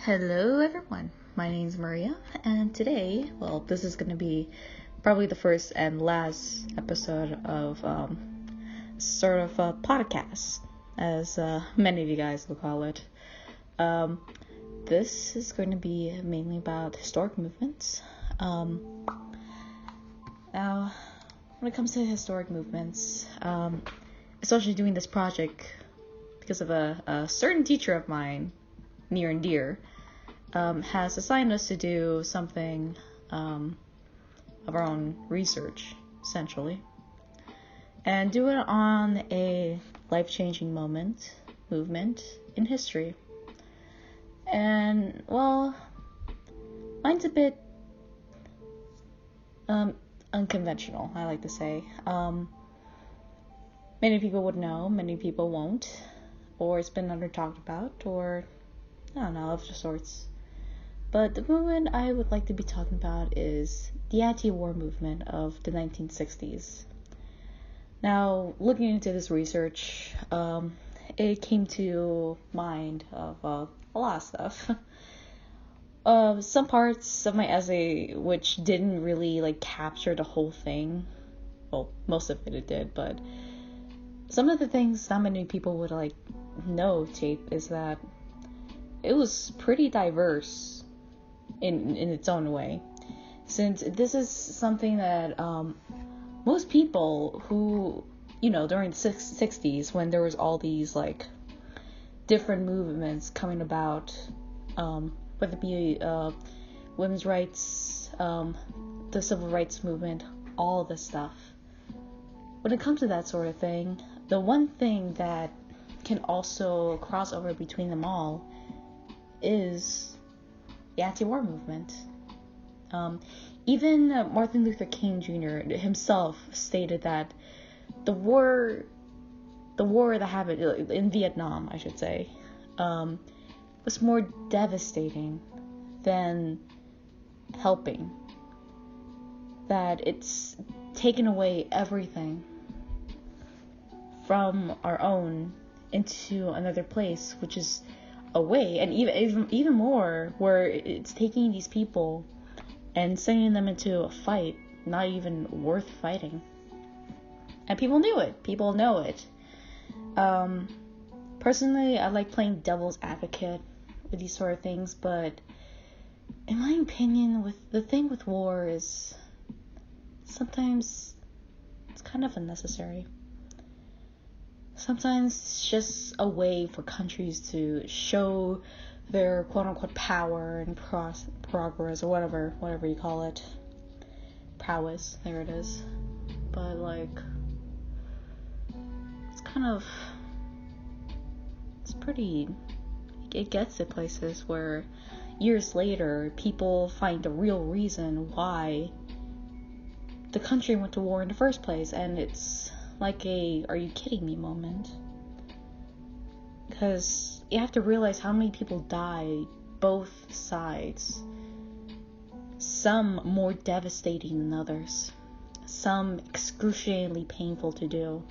Hello everyone, my name's Maria, and today, this is going to be probably the first and last episode of sort of a podcast, as many of you guys will call it. This is going to be mainly about historic movements. Now, when it comes to historic movements, especially doing this project because of a certain teacher of mine, near and dear, has assigned us to do something of our own research, essentially, and do it on a life-changing movement in history. And, mine's a bit unconventional, I like to say. Many people would know, many people won't, or it's been under-talked about, or I don't know, of sorts. But the movement I would like to be talking about is the Antiwar movement of the 1960s. Now, looking into this research, it came to mind of a lot of stuff. Some parts of my essay which didn't really capture the whole thing. Well, most of it did, but some of the things not many people would notate is that it was pretty diverse in its own way, since this is something that most people who, during the 60s, when there was all these different movements coming about, whether it be women's rights, the civil rights movement, all this stuff. When it comes to that sort of thing, the one thing that can also cross over between them all is the anti-war movement. Even Martin Luther King Jr. himself stated that the war that happened in Vietnam, I should say, was more devastating than helping. That it's taken away everything from our own into another place, which is away, and even more, where it's taking these people and sending them into a fight not even worth fighting. And people knew it. People know it. Personally, I like playing devil's advocate with these sort of things, but in my opinion, the thing with war is sometimes it's kind of unnecessary. Sometimes it's just a way for countries to show their quote-unquote power and progress, or whatever you call it. Prowess, there it is. But it gets to places where years later people find the real reason why the country went to war in the first place, and it's like a "are you kidding me" moment. Because you have to realize how many people died both sides. Some more devastating than others. Some excruciatingly painful to do.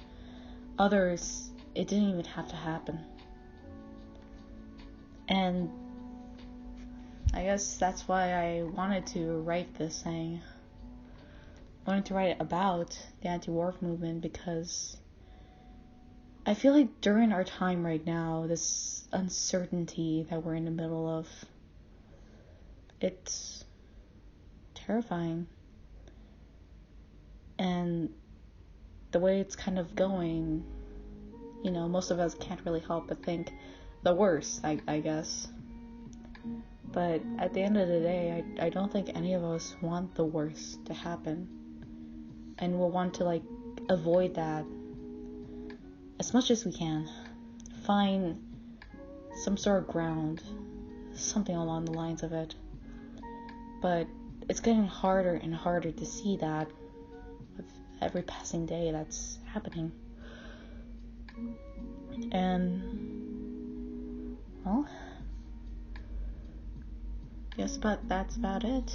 Others, it didn't even have to happen. And I guess that's why I wanted to write this thing. Wanted to write about the anti-war movement, because I feel like during our time right now, this uncertainty that we're in the middle of, it's terrifying. And the way it's kind of going, most of us can't really help but think the worst, I guess. But at the end of the day, I don't think any of us want the worst to happen. And we'll want to avoid that as much as we can. Find some sort of ground, something along the lines of it. But it's getting harder and harder to see that with every passing day that's happening. And guess that's about it.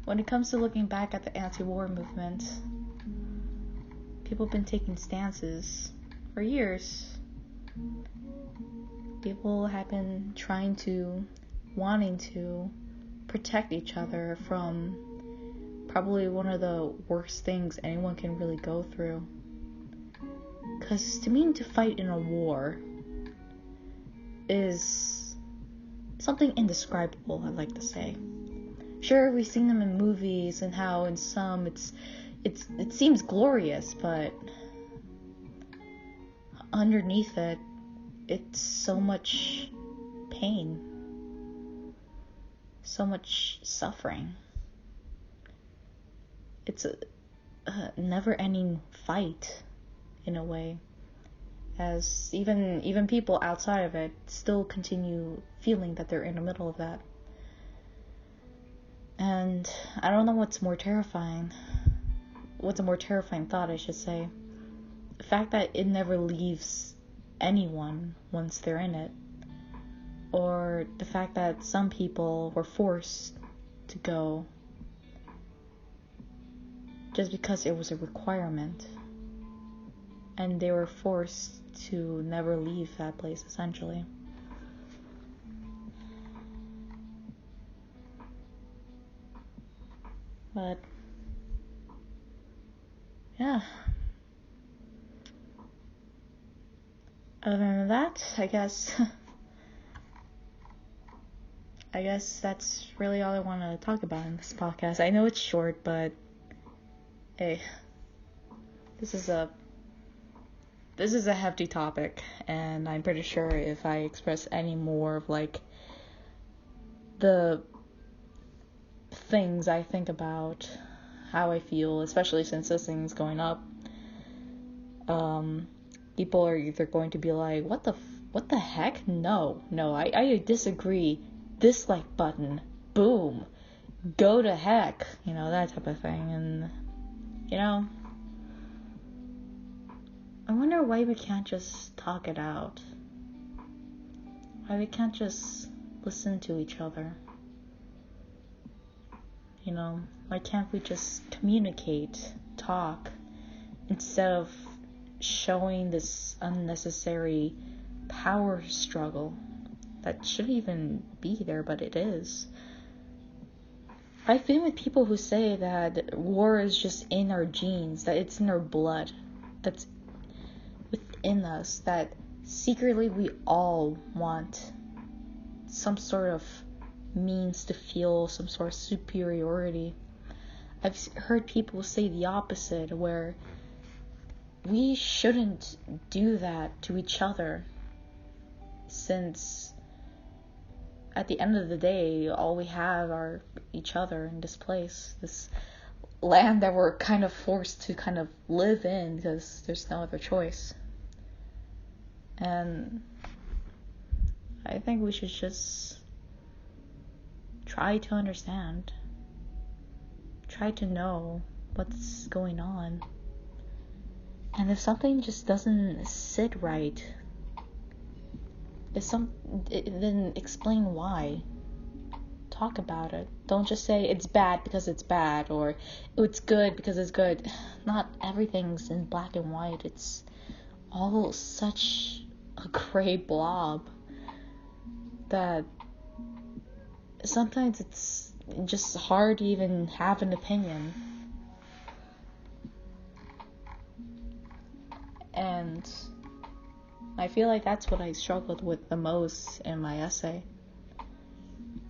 When it comes to looking back at the anti-war movement, people have been taking stances for years. People have been wanting to protect each other from probably one of the worst things anyone can really go through. Because to me, to fight in a war is something indescribable, I'd like to say. Sure, we've seen them in movies and how in some it seems glorious, but underneath it, it's so much pain, so much suffering. It's a never-ending fight, in a way, as even people outside of it still continue feeling that they're in the middle of that. And I don't know what's a more terrifying thought, I should say. The fact that it never leaves anyone once they're in it, or the fact that some people were forced to go just because it was a requirement, and they were forced to never leave that place, essentially. But yeah, other than that, I guess that's really all I want to talk about in this podcast. I know it's short, but hey, this is a hefty topic, and I'm pretty sure if I express any more of like the things I think about, how I feel, especially since this thing's going up, people are either going to be like, what the heck? No, I disagree. Dislike button, boom, go to heck, that type of thing. And I wonder why we can't just talk it out, why we can't just listen to each other. Why can't we just communicate, talk, instead of showing this unnecessary power struggle that shouldn't even be there, but it is. I've been with people who say that war is just in our genes, that it's in our blood, that's within us, that secretly we all want some sort of means to feel some sort of superiority. I've heard people say the opposite, where we shouldn't do that to each other, since at the end of the day, all we have are each other in this place, this land that we're kind of forced to kind of live in because there's no other choice. And I think we should just try to understand, try to know what's going on. And if something just doesn't sit right, then explain why. Talk about it. Don't just say it's bad because it's bad, or it's good because it's good. Not everything's in black and white. It's all such a gray blob that sometimes it's just hard to even have an opinion. And I feel like that's what I struggled with the most in my essay,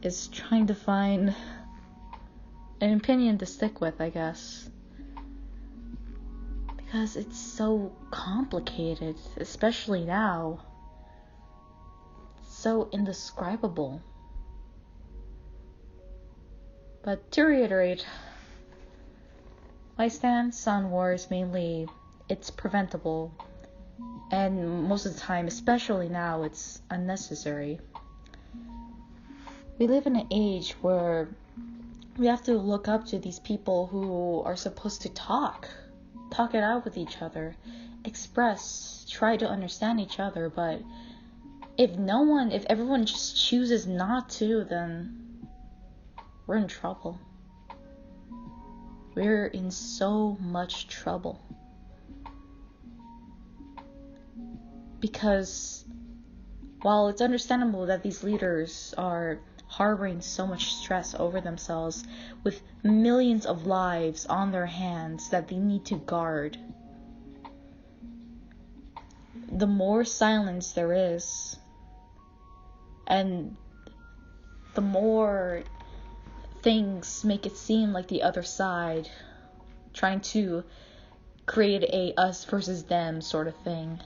is trying to find an opinion to stick with, I guess. Because it's so complicated, especially now. It's so indescribable. But to reiterate, my stance on war is mainly it's preventable, and most of the time, especially now, it's unnecessary. We live in an age where we have to look up to these people who are supposed to talk it out with each other, express, try to understand each other. But if everyone just chooses not to, then we're in trouble. We're in so much trouble. Because while it's understandable that these leaders are harboring so much stress over themselves with millions of lives on their hands that they need to guard, the more silence there is, and the more things make it seem like the other side trying to create a us versus them sort of thing,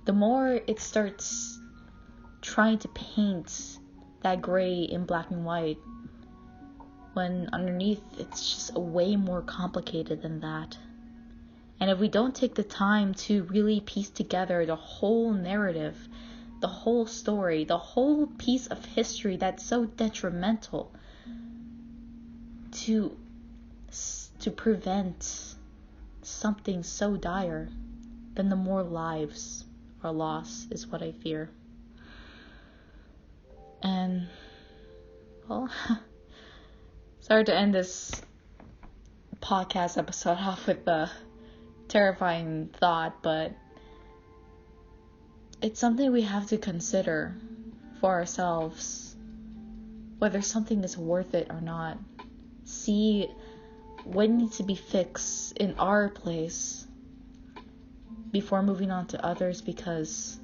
the more it starts trying to paint that gray in black and white, when underneath it's just way more complicated than that. And if we don't take the time to really piece together the whole narrative, the whole story, the whole piece of history that's so detrimental to prevent something so dire, then the more lives are lost, is what I fear. And, well, sorry to end this podcast episode off with a terrifying thought, but it's something we have to consider for ourselves, whether something is worth it or not. See what needs to be fixed in our place before moving on to others, because,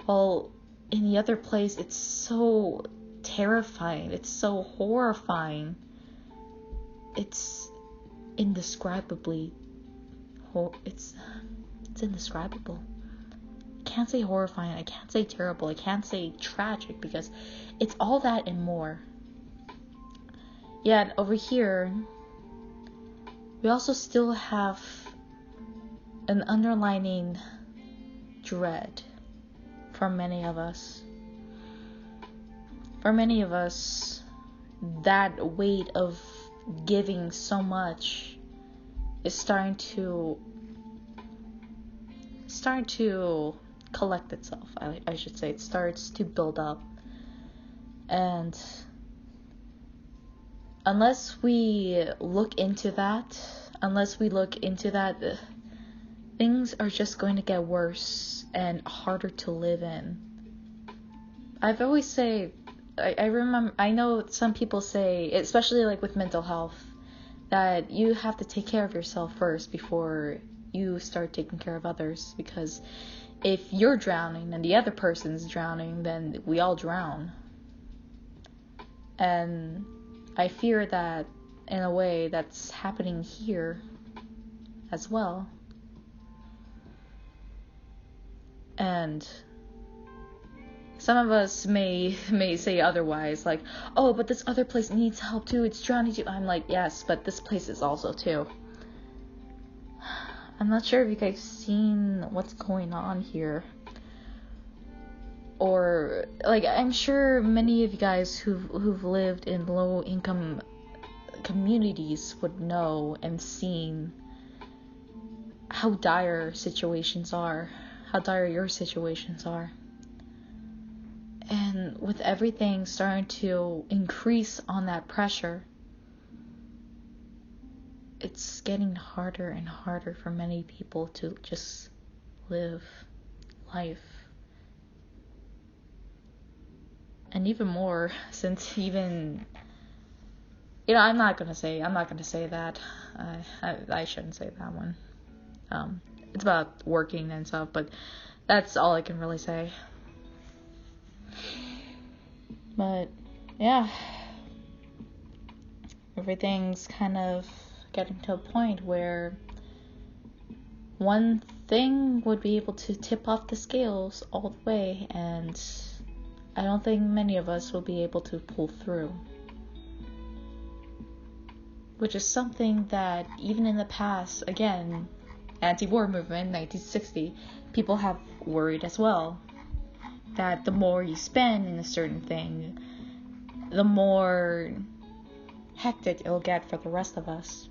well, in the other place it's so terrifying, it's so horrifying, it's indescribably it's indescribable. I can't say horrifying, I can't say terrible, I can't say tragic, because it's all that and more. Yet over here we also still have an underlining dread for many of us. For many of us, that weight of giving so much is starting to collect itself. I should say it starts to build up, and unless we look into that, things are just going to get worse and harder to live in. I've always say, I know some people say, especially like with mental health, that you have to take care of yourself first before you start taking care of others, because if you're drowning and the other person's drowning, then we all drown. And I fear that in a way that's happening here as well. And some of us may say otherwise, like, oh, but this other place needs help too, it's drowning too. I'm like, yes, but this place is also too. I'm not sure if you guys seen what's going on here, or like, I'm sure many of you guys who've lived in low income communities would know and seen how dire your situations are. And with everything starting to increase on that pressure, it's getting harder and harder for many people to just live life. And even more, since even, I'm not gonna say that. I shouldn't say that one. It's about working and stuff, but that's all I can really say. But yeah, everything's kind of getting to a point where one thing would be able to tip off the scales all the way, and I don't think many of us will be able to pull through. Which is something that even in the past, again, anti-war movement, 1960, people have worried as well. That the more you spend in a certain thing, the more hectic it'll get for the rest of us.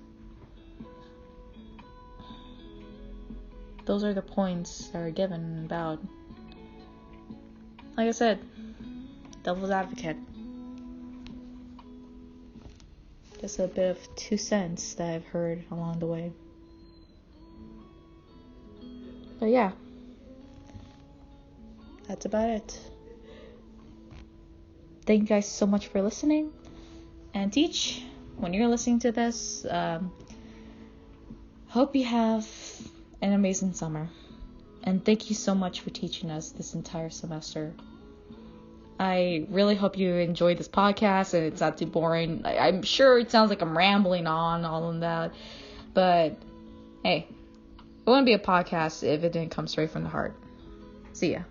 Those are the points that are given about, like I said, devil's advocate. Just a bit of 2 cents that I've heard along the way. But yeah, that's about it. thank you guys so much for listening. And Teach, when you're listening to this, hope you have an amazing summer. And thank you so much for teaching us this entire semester. I really hope you enjoyed this podcast and it's not too boring. I'm sure it sounds like I'm rambling on all of that. But, hey, it wouldn't be a podcast if it didn't come straight from the heart. See ya.